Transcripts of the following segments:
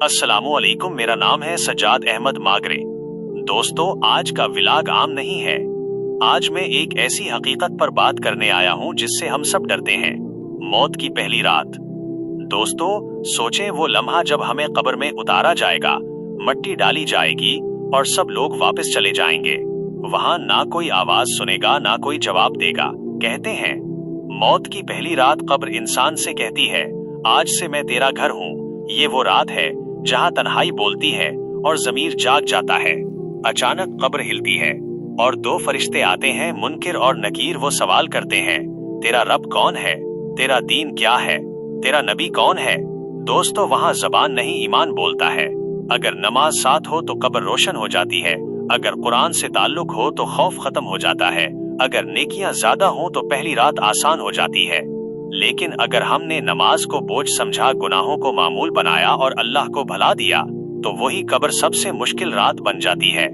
अस्सलामुअलैकुम, मेरा नाम है सज्जाद अहमद मागरे। दोस्तों, आज का व्लॉग आम नहीं है। आज मैं एक ऐसी हकीकत पर बात करने आया हूँ जिससे हम सब डरते हैं, मौत की पहली रात। दोस्तों, सोचें वो लम्हा जब हमें कब्र में उतारा जाएगा, मट्टी डाली जाएगी और सब लोग वापस चले जाएंगे। वहां ना कोई आवाज सुनेगा, ना कोई जवाब देगा। कहते हैं मौत की पहली रात कब्र इंसान से कहती है, आज से मैं तेरा घर हूँ। ये वो रात है जहां तन्हाई बोलती है और ज़मीर जाग जाता है। अचानक कब्र हिलती है और दो फरिश्ते आते हैं, मुनकिर और नकीर। वो सवाल करते हैं, तेरा रब कौन है? तेरा दीन क्या है? तेरा नबी कौन है? दोस्तों, वहां जबान नहीं, ईमान बोलता है। अगर नमाज साथ हो तो कब्र रोशन हो जाती है। अगर कुरान से ताल्लुक हो तो खौफ खत्म हो जाता है। अगर नेकियां ज्यादा हो तो पहली रात आसान हो जाती है। लेकिन अगर हमने नमाज को बोझ समझा, गुनाहों को मामूल बनाया और अल्लाह को भुला दिया, तो वही कब्र सबसे मुश्किल रात बन जाती है।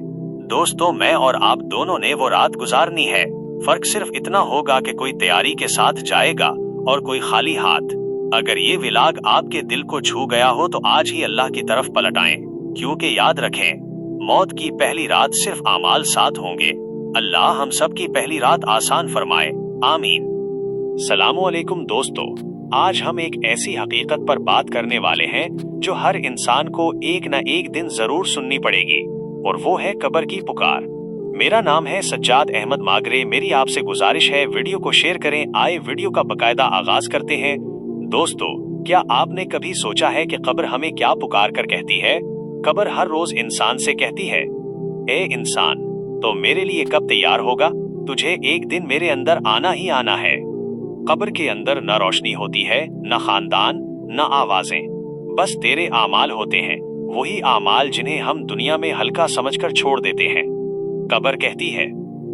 दोस्तों, मैं और आप दोनों ने वो रात गुजारनी है। फर्क सिर्फ इतना होगा कि कोई तैयारी के साथ जाएगा और कोई खाली हाथ। अगर ये व्लॉग आपके दिल को छू गया हो तो आज ही अल्लाह की तरफ पलट आएं, क्योंकि याद रखें, मौत की पहली रात सिर्फ आमाल साथ होंगे। अल्लाह हम सब की पहली रात आसान फरमाए, आमीन। सलामुअलैकुम दोस्तों, आज हम एक ऐसी हकीकत पर बात करने वाले हैं जो हर इंसान को एक न एक दिन जरूर सुननी पड़ेगी, और वो है कब्र की पुकार। मेरा नाम है सज्जाद अहमद मागरे। मेरी आपसे गुजारिश है, वीडियो को शेयर करें। आए वीडियो का बकायदा आगाज करते हैं। दोस्तों, क्या आपने कभी सोचा है कि कब्र हमें क्या पुकार कर कहती है? कब्र हर रोज इंसान से कहती है, ए इंसान, तो मेरे लिए कब तैयार होगा? तुझे एक दिन मेरे अंदर आना ही आना है। कब्र के अंदर न रोशनी होती है, न खानदान, न आवाजें, बस तेरे आमाल होते हैं। वही आमाल जिन्हें हम दुनिया में हल्का समझकर छोड़ देते हैं। कब्र कहती है,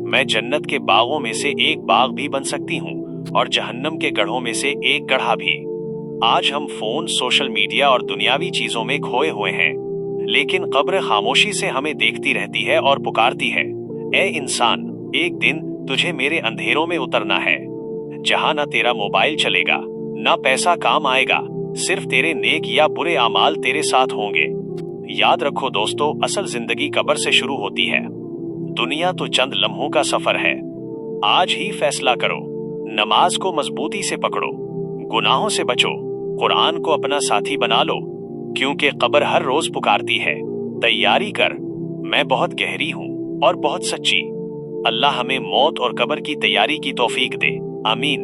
मैं जन्नत के बागों में से एक बाग भी बन सकती हूँ और जहन्नम के गढ़ों में से एक गढ़ा भी। आज हम फोन, सोशल मीडिया और दुनियावी चीजों में खोए हुए हैं, लेकिन कब्र खामोशी से हमें देखती रहती है और पुकारती है, ए इंसान, एक दिन तुझे मेरे अंधेरों में उतरना है, जहां न तेरा मोबाइल चलेगा, न पैसा काम आएगा, सिर्फ तेरे नेक या बुरे आमाल तेरे साथ होंगे। याद रखो दोस्तों, असल जिंदगी कब्र से शुरू होती है। दुनिया तो चंद लम्हों का सफर है। आज ही फैसला करो, नमाज को मजबूती से पकड़ो, गुनाहों से बचो, कुरान को अपना साथी बना लो, क्योंकि कब्र हर रोज पुकारती है। तैयारी कर, मैं बहुत गहरी हूँ और बहुत सच्ची। अल्लाह हमें मौत और कब्र की तैयारी की तौफीक दे, आमीन।